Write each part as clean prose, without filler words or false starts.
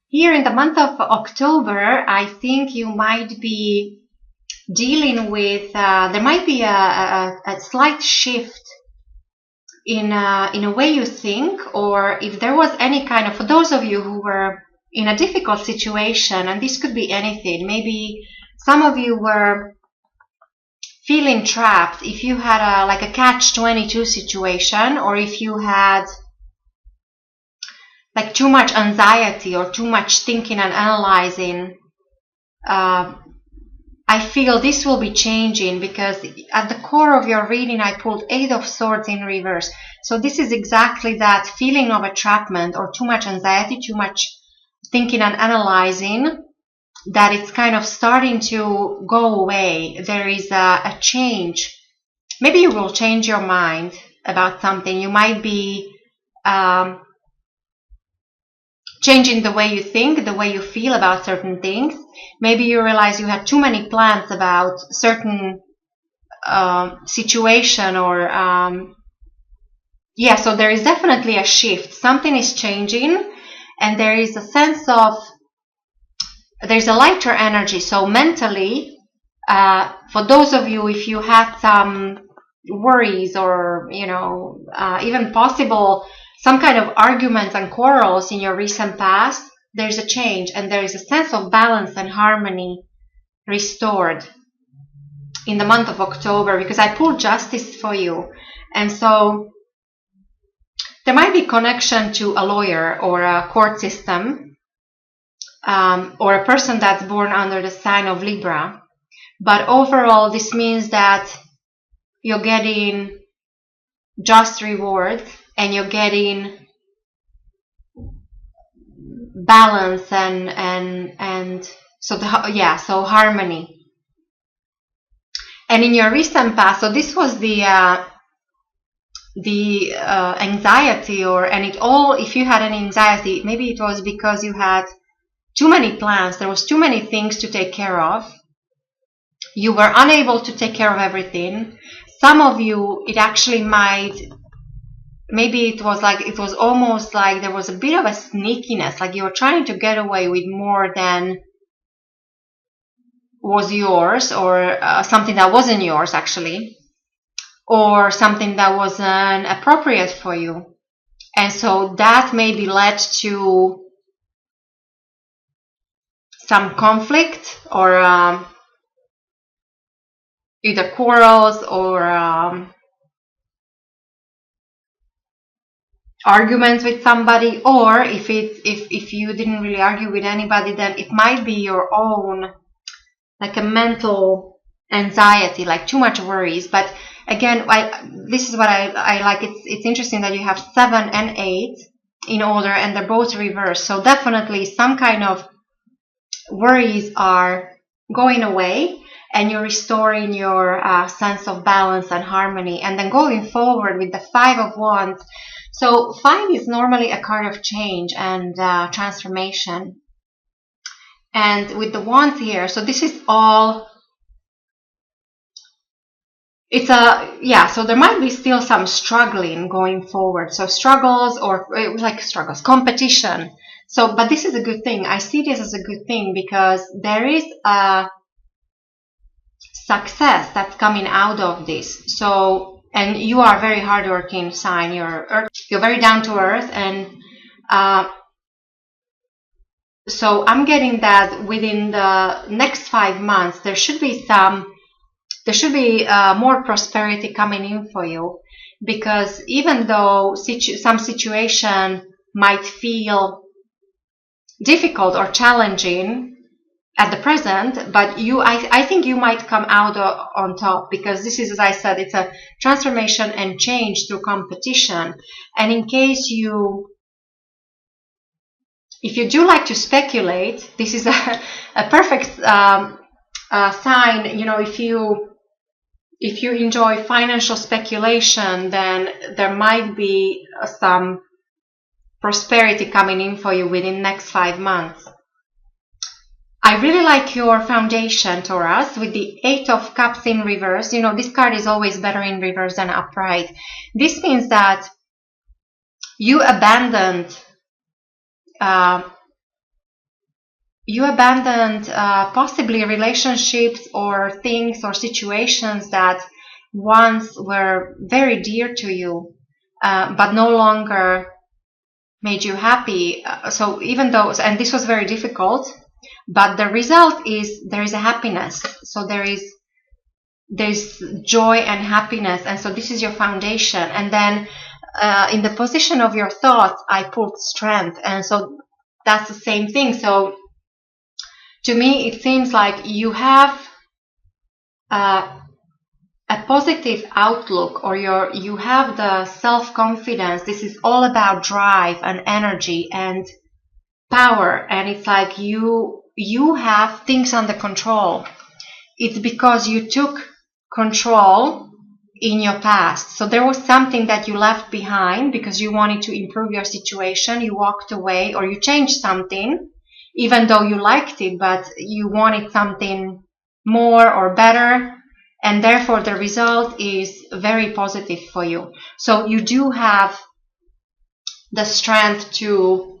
Here in the month of October, I think you might be dealing with, there might be a slight shift in a way you think, or if there was any kind of, for those of you who were in a difficult situation, and this could be anything, maybe some of you were feeling trapped, if you had like a catch-22 situation, or if you had like too much anxiety or too much thinking and analyzing, I feel this will be changing, because at the core of your reading I pulled 8 of Swords in reverse. So this is exactly that feeling of entrapment or too much anxiety, too much thinking and analyzing, that it's kind of starting to go away. There is a change. Maybe you will change your mind about something. You might be changing the way you think, the way you feel about certain things. Maybe you realize you had too many plans about certain situation, or so there is definitely a shift. Something is changing, and there is a sense of, there's a lighter energy. So mentally, for those of you, if you had some worries, or even possible some kind of arguments and quarrels in your recent past, there's a change, and there is a sense of balance and harmony restored in the month of October, because I pulled Justice for you. And so there might be connection to a lawyer or a court system, or a person that's born under the sign of Libra. But overall, this means that you're getting just rewards, and you're getting balance and so harmony. And in your recent past, so this was the anxiety, if you had any anxiety, maybe it was because you had too many plans. There was too many things to take care of. You were unable to take care of everything. Some of you, it actually maybe it was almost like there was a bit of a sneakiness, like you were trying to get away with more than was yours, or something that wasn't yours actually, or something that wasn't appropriate for you. And so that maybe led to some conflict, or either quarrels or arguments with somebody. Or if you didn't really argue with anybody, then it might be your own, like a mental anxiety, like too much worries. But again, this is what I like. It's interesting that you have 7 and 8 in order, and they're both reversed. So definitely some kind of worries are going away, and you're restoring your sense of balance and harmony. And then going forward with the 5 of Wands. So 5 is normally a card of change and transformation. And with the Wands here, so this is all, so there might be still some struggling going forward. So struggles, or competition. So, but this is a good thing. I see this as a good thing, because there is a success that's coming out of this. So, and you are a very hardworking sign. You're very down to earth, and so I'm getting that within the next 5 months there should be more prosperity coming in for you, because even though some situation might feel difficult or challenging at the present, but I think you might come out on top, because this is, as I said, it's a transformation and change through competition. And in case if you do like to speculate, this is a perfect sign. If you enjoy financial speculation, then there might be some prosperity coming in for you within the next 5 months. I really like your foundation, Taurus, with the 8 of Cups in reverse. This card is always better in reverse than upright. This means that you abandoned you abandoned possibly relationships or things or situations that once were very dear to you, but no longer made you happy. So even though, and this was very difficult, but the result is there is a happiness. So there's joy and happiness, and so this is your foundation. And then in the position of your thoughts, I put strength, and so that's the same thing. So to me, it seems like you have a positive outlook, or you have the self-confidence. This is all about drive and energy and power, and it's like you have things under control. It's because you took control in your past. So there was something that you left behind because you wanted to improve your situation. You walked away, or you changed something, even though you liked it, but you wanted something more or better. And therefore the result is very positive for you. So you do have the strength to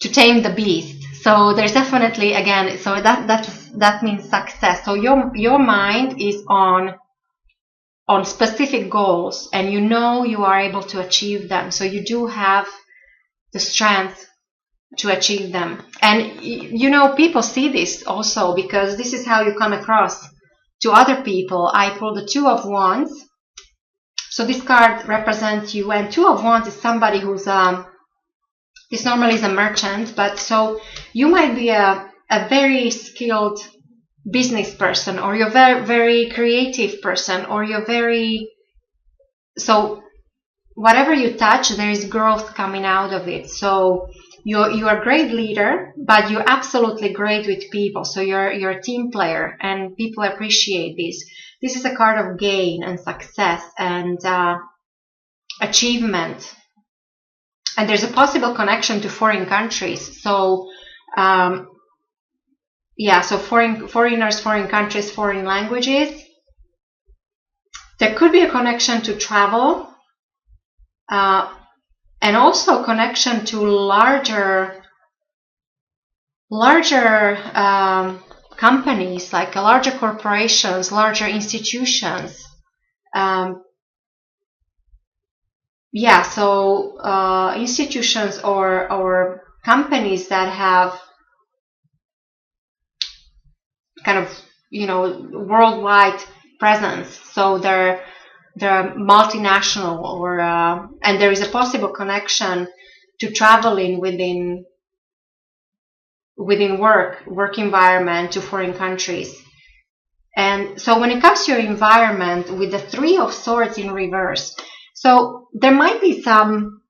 tame the beast. So there's definitely, again, so that means success. So your mind is on specific goals, and you know you are able to achieve them. So you do have the strength to achieve them. And you know, people see this also, because this is how you come across to other people. I pulled the Two of Wands. So this card represents you, and Two of Wands is somebody who's this normally is a merchant, but so you might be a very skilled business person, or you're very, very creative person, or you're very, so whatever you touch, there is growth coming out of it. So you're a great leader, but you're absolutely great with people. So you're a team player, and people appreciate this. This is a card of gain and success and achievement. And there's a possible connection to foreign countries. So yeah, so foreigners, foreign countries, foreign languages. There could be a connection to travel, and also connection to larger companies, like larger corporations, larger institutions. Yeah, so institutions or companies that have kind of, you know, worldwide presence. So they're multinational, or and there is a possible connection to traveling within work environment to foreign countries. And so when it comes to your environment, with the Three of Swords in reverse, so there might be some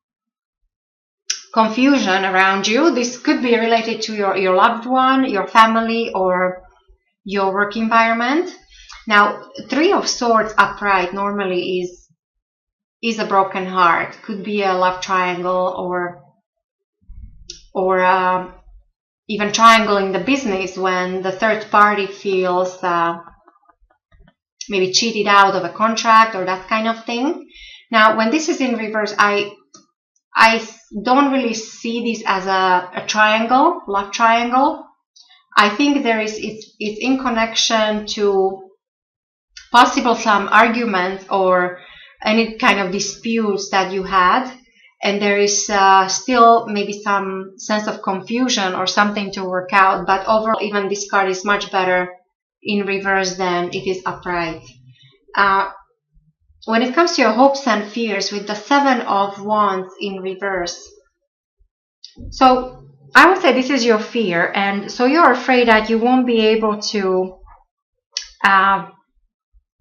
confusion around you. This could be related to your loved one, your family, or your work environment. Now, Three of Swords upright normally is a broken heart. Could be a love triangle, or even triangle in the business, when the third party feels maybe cheated out of a contract or that kind of thing. Now, when this is in reverse, I don't really see this as a triangle, love triangle. I think it's in connection to possible some argument or any kind of disputes that you had, and there is still maybe some sense of confusion or something to work out. But overall, even this card is much better in reverse than it is upright. When it comes to your hopes and fears, with the Seven of Wands in reverse, so I would say this is your fear, and so you're afraid that you won't be able to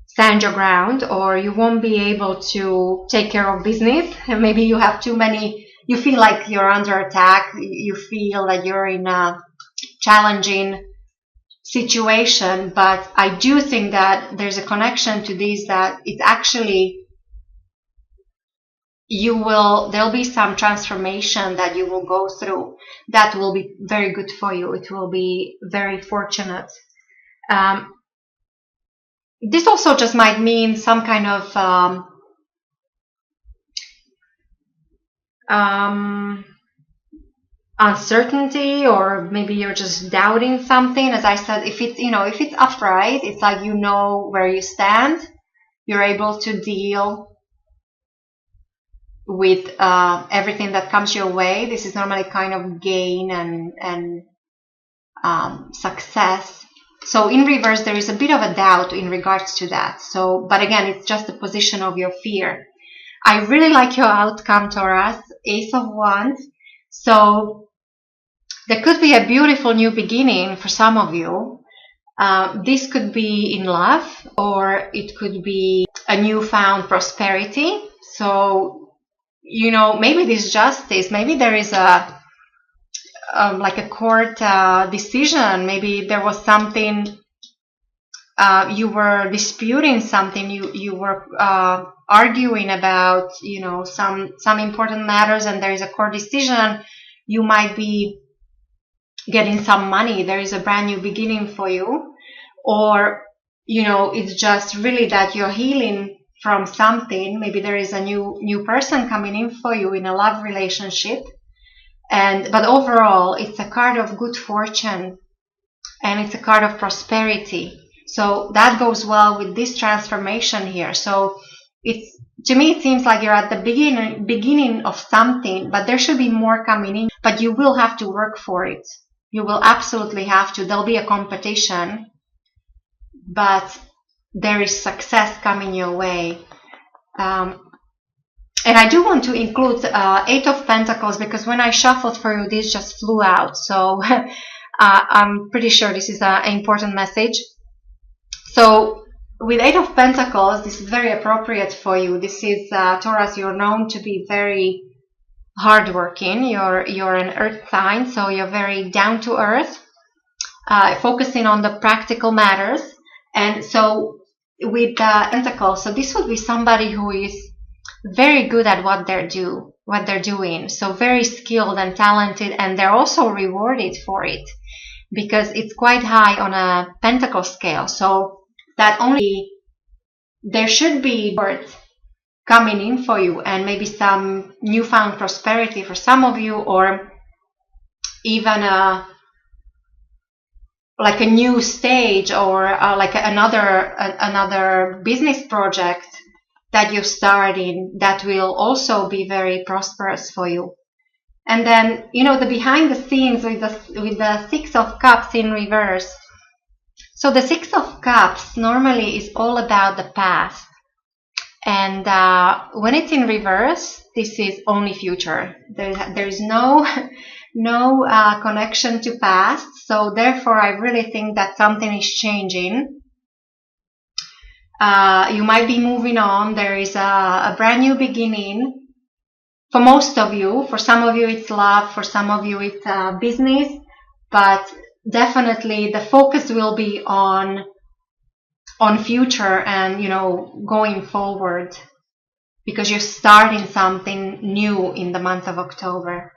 stand your ground, or you won't be able to take care of business. And maybe you have too many, you feel like you're under attack, you feel that you're in a challenging situation. But I do think that there's a connection to this, that it's actually there'll be some transformation that you will go through that will be very good for you. It will be very fortunate. This also just might mean some kind of uncertainty, or maybe you're just doubting something. As I said, if it's, if it's upright, it's like you know where you stand. You're able to deal with everything that comes your way. This is normally kind of gain and success. So in reverse, there is a bit of a doubt in regards to that. So, but again, it's just the position of your fear. I really like your outcome, Taurus, Ace of Wands. So there could be a beautiful new beginning for some of you. This could be in love, or it could be a newfound prosperity. So, maybe this justice, maybe there is like a court decision. Maybe there was something, you were disputing something, you were arguing about, some important matters, and there is a court decision. You might be getting some money. There is a brand new beginning for you. Or, it's just really that you're healing from something. Maybe there is a new person coming in for you in a love relationship. But overall, it's a card of good fortune, and it's a card of prosperity. So that goes well with this transformation here. So to me, it seems like you're at the beginning of something, but there should be more coming in. But you will have to work for it. You will absolutely have to. There'll be a competition, but there is success coming your way. And I do want to include Eight of Pentacles, because when I shuffled for you, this just flew out. So I'm pretty sure this is an important message. So with Eight of Pentacles, this is very appropriate for you. This is Taurus. You're known to be very hardworking. You're an earth sign, so you're very down to earth, focusing on the practical matters. And so with Pentacles, so this would be somebody who is very good at what they're doing. So very skilled and talented, and they're also rewarded for it, because it's quite high on a pentacle scale. So that only there should be words coming in for you, and maybe some newfound prosperity for some of you, or even like a new stage, or like another business project that you're starting that will also be very prosperous for you. And then, the behind the scenes with the Six of Cups in reverse. So the Six of Cups normally is all about the past. And when it's in reverse, this is only future. There is no connection to past. So therefore, I really think that something is changing. You might be moving on. There is a brand new beginning for most of you. For some of you, it's love. For some of you, it's business. But definitely, the focus will be on future and, going forward, because you're starting something new in the month of October.